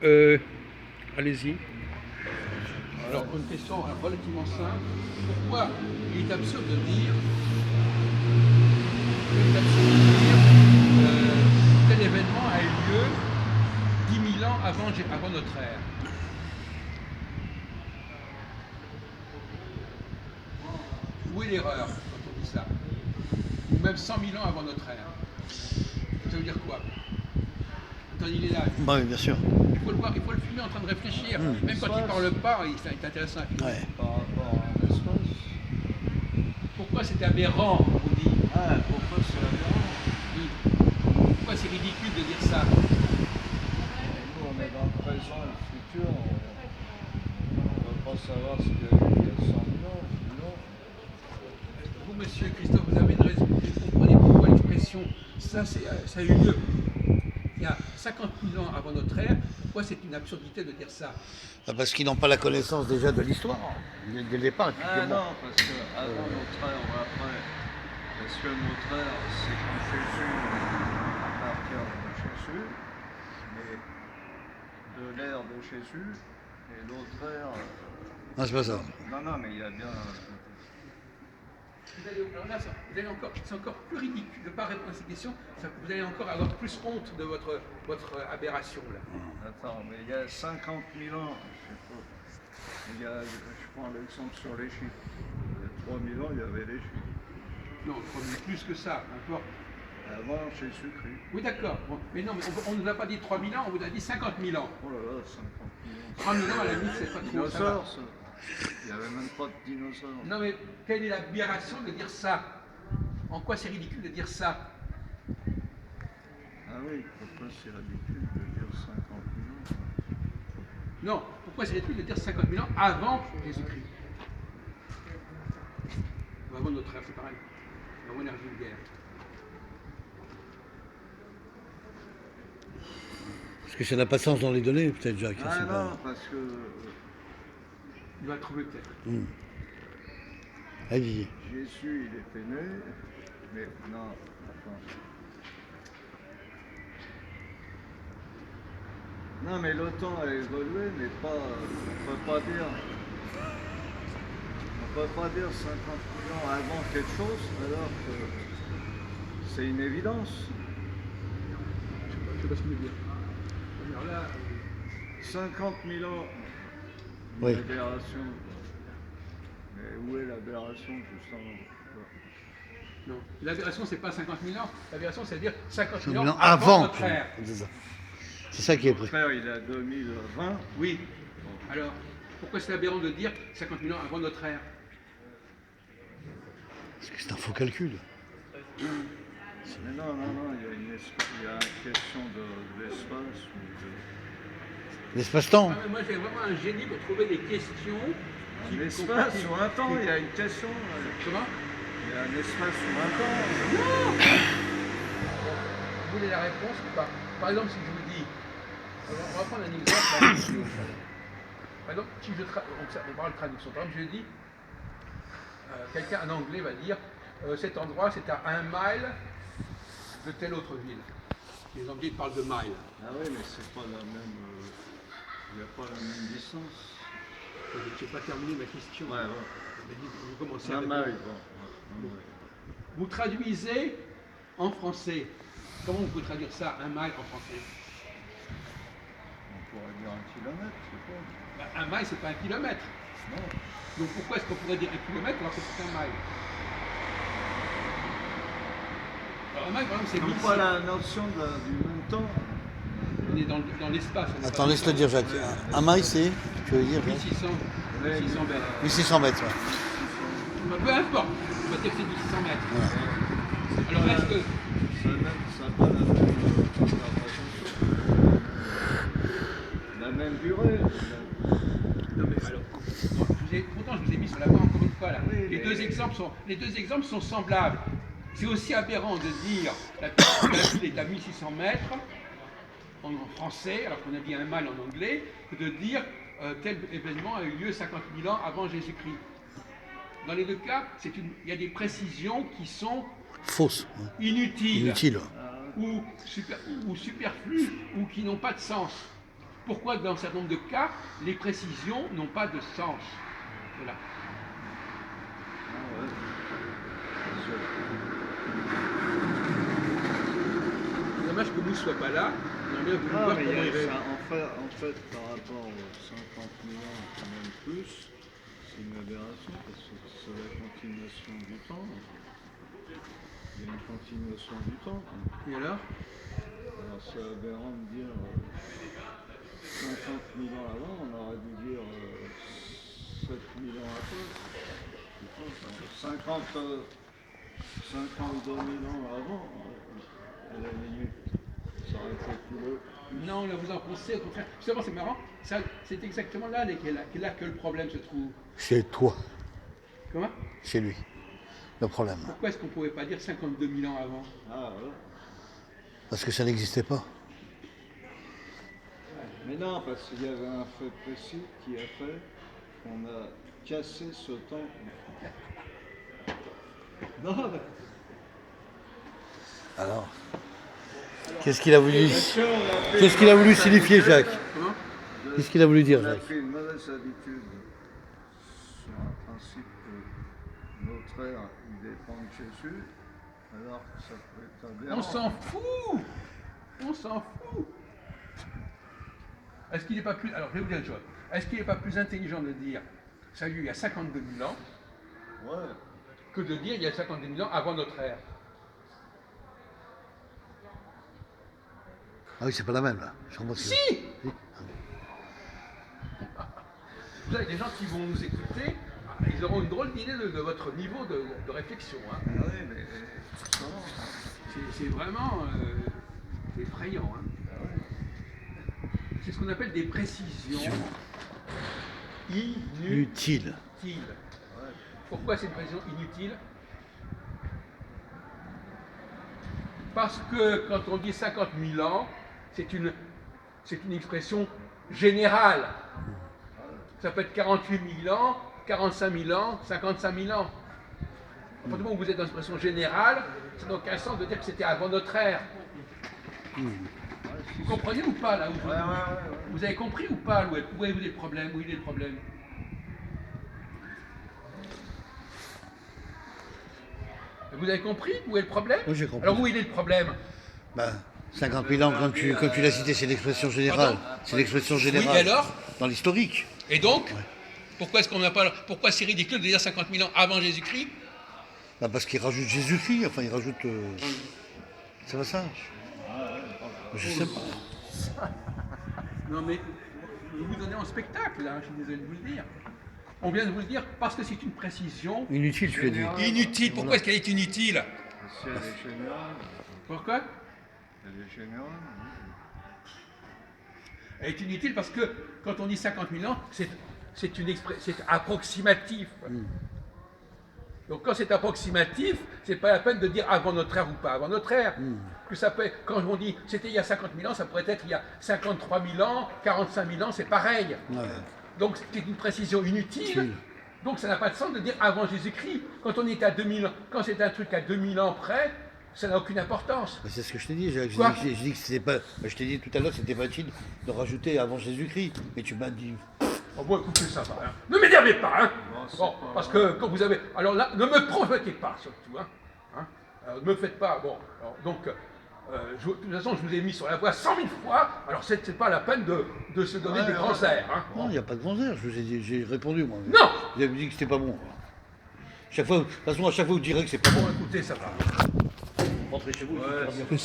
Euh, Allez-y. Alors, une question relativement simple. Pourquoi il est absurde de dire, tel événement a eu lieu 10 000 ans avant notre ère? Où est l'erreur quand on dit ça? Ou même 100 000 ans avant notre ère? Ça veut dire quoi? Attends, il est là. Bah oui, bien sûr. Il faut le voir, il faut le filmer en train de réfléchir. Même quand il parle pas, il est intéressant à filmer. Ouais. Par rapport à l'espace. Pourquoi c'est aberrant, on vous dit? Ah, pourquoi c'est aberrant? Pourquoi c'est ridicule de dire ça? Nous, on est dans le présent et le futur. On ne peut pas savoir ce qu'il y a eu il y a 100 000 ans. Non. Vous, monsieur Christophe, vous avez une raison. Vous comprenez pourquoi l'expression ça a eu lieu il y a 50 000 ans avant notre ère? Pourquoi c'est une absurdité de dire ça? Parce qu'ils n'ont pas la connaissance déjà de l'histoire, dès le départ. Ah non, parce qu'avant notre ère ou après, parce que notre ère, c'est quand Jésus, à partir de Jésus, mais de l'ère de Jésus, et l'autre ère. Non, c'est pas ça. Non, mais il y a bien. Vous allez encore, c'est encore plus ridicule de ne pas répondre à ces questions. Vous allez encore avoir plus honte de votre aberration là. Attends, mais il y a 50 000 ans, je sais pas. Je prends l'exemple sur les chiffres. Il y a 3 000 ans, il y avait les chiffres. Non, plus que ça, encore. Avant Jésus-Christ. Oui, d'accord. Bon, mais non, mais on ne vous a pas dit 3 000 ans, on vous a dit 50 000 ans. Oh là là, 50 000 ans. 3 000 ans, à la limite, c'est pas trop. Dinosaures, ça. Il n'y avait même pas de dinosaures. Non, mais quelle est l'aberration de dire ça? En quoi c'est ridicule de dire ça? Ah oui, pourquoi c'est ridicule de dire 50 000 ans? Non, pourquoi c'est ridicule de dire 50 000 ans avant Jésus-Christ? Ou avant notre ère, c'est pareil. Avant l'ère vulgaire. Parce que ça n'a pas de sens dans les données, peut-être, Jacques. Ah non, parce que. Il va trouver peut-être. Allez-y. Jésus, il était né, mais non, attends. Non, mais le temps a évolué, mais pas. On peut pas dire. On peut pas dire 50 000 ans avant quelque chose, alors que c'est une évidence. Je ne sais pas ce qu'il veut dire. Alors là, 50 000 ans, une Oui. aberration. Mais où est l'aberration, justement? non. L'aberration, c'est pas 50 000 ans. L'aberration, c'est à dire 50 000 Non, ans avant. notre ère. C'est ça qui est Mon pris. frère, il a 2020. Oui. Alors, pourquoi c'est aberrant de dire 50 000 ans avant notre ère? Parce que c'est un faux calcul. Mais non, il y a une question de l'espace ou de. L'espace-temps. Ah, mais moi, j'ai vraiment un génie pour trouver des questions. Un espace ou un temps, il y a une question. Comment? Il y a un espace ou un temps. Vous voulez la réponse ou pas? Par exemple, si je vous dis, on va prendre un exemple. Par exemple, si on parle de traduction. Par exemple, je dis, quelqu'un en anglais va dire, cet endroit c'est à 1 mile de telle autre ville. Les Anglais parlent de mile. Ah oui, mais c'est pas la même. Il n'y a pas la même distance. Je n'ai pas terminé ma question. Ouais. Vous commencez à Un répondre. mile, bon. Vous traduisez en français. Comment vous pouvez traduire ça, 1 mile en français? On pourrait dire 1 kilomètre, je sais pas. 1 mile, c'est pas 1 kilomètre. Non. Donc pourquoi est-ce qu'on pourrait dire 1 kilomètre alors que c'est 1 mile? Alors 1 mile, par exemple, c'est Donc 1000. pas la notion du même temps. On est dans l'espace. Attends, laisse-le dire, Jacques. Un maille, c'est, tu veux dire, 1600 mètres. 1600 mètres. Ouais. Peu importe, on va dire que c'est 1600 mètres. Ouais. Alors est-ce que... Ça n'a pas la même durée. Non mais alors, pourtant je vous ai mis sur la voie encore une fois là. Oui, Les deux exemples sont semblables. C'est aussi aberrant de dire la ville est à 1600 mètres en français, alors qu'on a dit 1 mile en anglais, que de dire tel événement a eu lieu 50 000 ans avant Jésus-Christ. Dans les deux cas, il y a des précisions qui sont Fausse. inutiles. Inutile. Ou superflues ou qui n'ont pas de sens. pourquoi dans un certain nombre de cas, les précisions n'ont pas de sens. Voilà. Ah ouais. C'est sûr. C'est dommage que nous ne soyons pas là. On aurait voulu Non, voir mais comment il y ils a rêvent. ça, en fait, par rapport aux 50 millions, et même plus, c'est une aberration parce que c'est la continuation du temps. Il y a une continuation du temps. Et alors? Alors c'est aberrant de dire 50 000 ans avant, on aurait dû dire 7 000 ans après. 52 000 ans avant, à la minute, ça aurait été plus long. Non, là vous en pensez, au contraire. Justement, c'est marrant. C'est exactement là que le problème se trouve. C'est toi, Comment? c'est lui, le problème. Pourquoi est-ce qu'on ne pouvait pas dire 52 000 ans avant? Ah voilà. Parce que ça n'existait pas. Mais non, parce qu'il y avait un fait précis qui a fait qu'on a cassé ce temps. Non, mais... Alors, qu'est-ce qu'il a voulu, qu'est-ce qu'il a voulu signifier, Jacques? Comment? Qu'est-ce qu'il a voulu dire, On a Jacques? pris une mauvaise habitude sur un principe que notre ère, il dépend de Jésus, alors que ça peut être aberrant. On s'en fout! On s'en fout! Est-ce qu'il n'est pas plus. Alors, je vais vous dire une chose. Est-ce qu'il n'est pas plus intelligent de dire ça a eu il y a 52 000 ans Ouais. que de dire il y a 52 000 ans avant notre ère? Ah oui, c'est pas la même, là. Je comprends ce que- Si! Vous avez des gens qui vont nous écouter, ils auront une drôle d'idée de votre niveau de réflexion. Hein. Ah oui, mais comment ça? C'est vraiment effrayant. Hein. Ah ouais. C'est ce qu'on appelle des précisions inutiles. Utile. Ouais. Pourquoi c'est une précision inutile? Parce que quand on dit 50 000 ans, c'est une expression générale. Ça peut être 48 000 ans, 45 000 ans, 55 000 ans. À partir du moment où vous êtes dans une expression générale, ça n'a aucun sens de dire que c'était avant notre ère. Vous comprenez ou pas là où Ouais. Vous avez compris ou pas où est le problème? Où il est le problème? Vous avez compris où est le problème? Oui, j'ai compris. Alors où il est le problème? Ben, 50 000 ans, comme tu l'as cité, c'est l'expression générale. C'est l'expression générale. Oui, et alors? Dans l'historique. Et donc, pourquoi est-ce qu'on n'a pas. Pourquoi c'est ridicule de dire 50 000 ans avant Jésus-Christ? Ben, parce qu'il rajoute Jésus-Christ, enfin, il rajoute. C'est pas ça? Je sais pas. Non mais, vous vous donnez en spectacle là, je suis désolé de vous le dire. On vient de vous le dire parce que c'est une précision Inutile, tu as dit. inutile. Pourquoi est-ce qu'elle est inutile? Si elle est générale, Pourquoi? elle est générale. Elle est inutile parce que quand on dit 50 000 ans, c'est approximatif. Donc quand c'est approximatif, c'est pas la peine de dire avant notre ère ou pas avant notre ère. Que ça peut, quand on dit c'était il y a 50 000 ans, ça pourrait être il y a 53 000 ans, 45 000 ans, c'est pareil. Ouais. Donc c'est une précision inutile. Utile. Donc ça n'a pas de sens de dire avant Jésus-Christ. Quand on est à 2000 ans, quand c'est un truc à 2000 ans près, ça n'a aucune importance. Ben, c'est ce que je t'ai dit, Jacques. Quoi? J'ai dit que c'était pas. Ben, je t'ai dit tout à l'heure que c'était pas utile de rajouter avant Jésus-Christ. Mais tu m'as dit. Oh, bon, écoutez, ça va. Hein. Ne m'énervez pas, hein. Non, c'est Bon, pas- parce que quand vous avez. Alors là, ne me provoquez pas, surtout. Hein. Ne me faites pas. Bon, alors, donc, de toute façon, je vous ai mis sur la voie 100 000 fois. Alors, c'est pas la peine de se donner des grands airs. Hein. Non, il n'y a pas de grands airs. Je vous ai dit, j'ai répondu, moi. Non. Vous avez dit que c'était pas bon. Chaque fois, de toute façon, à chaque fois, vous direz que c'est pas bon. Bon, écoutez, ça va. Rentrez chez vous. Ouais,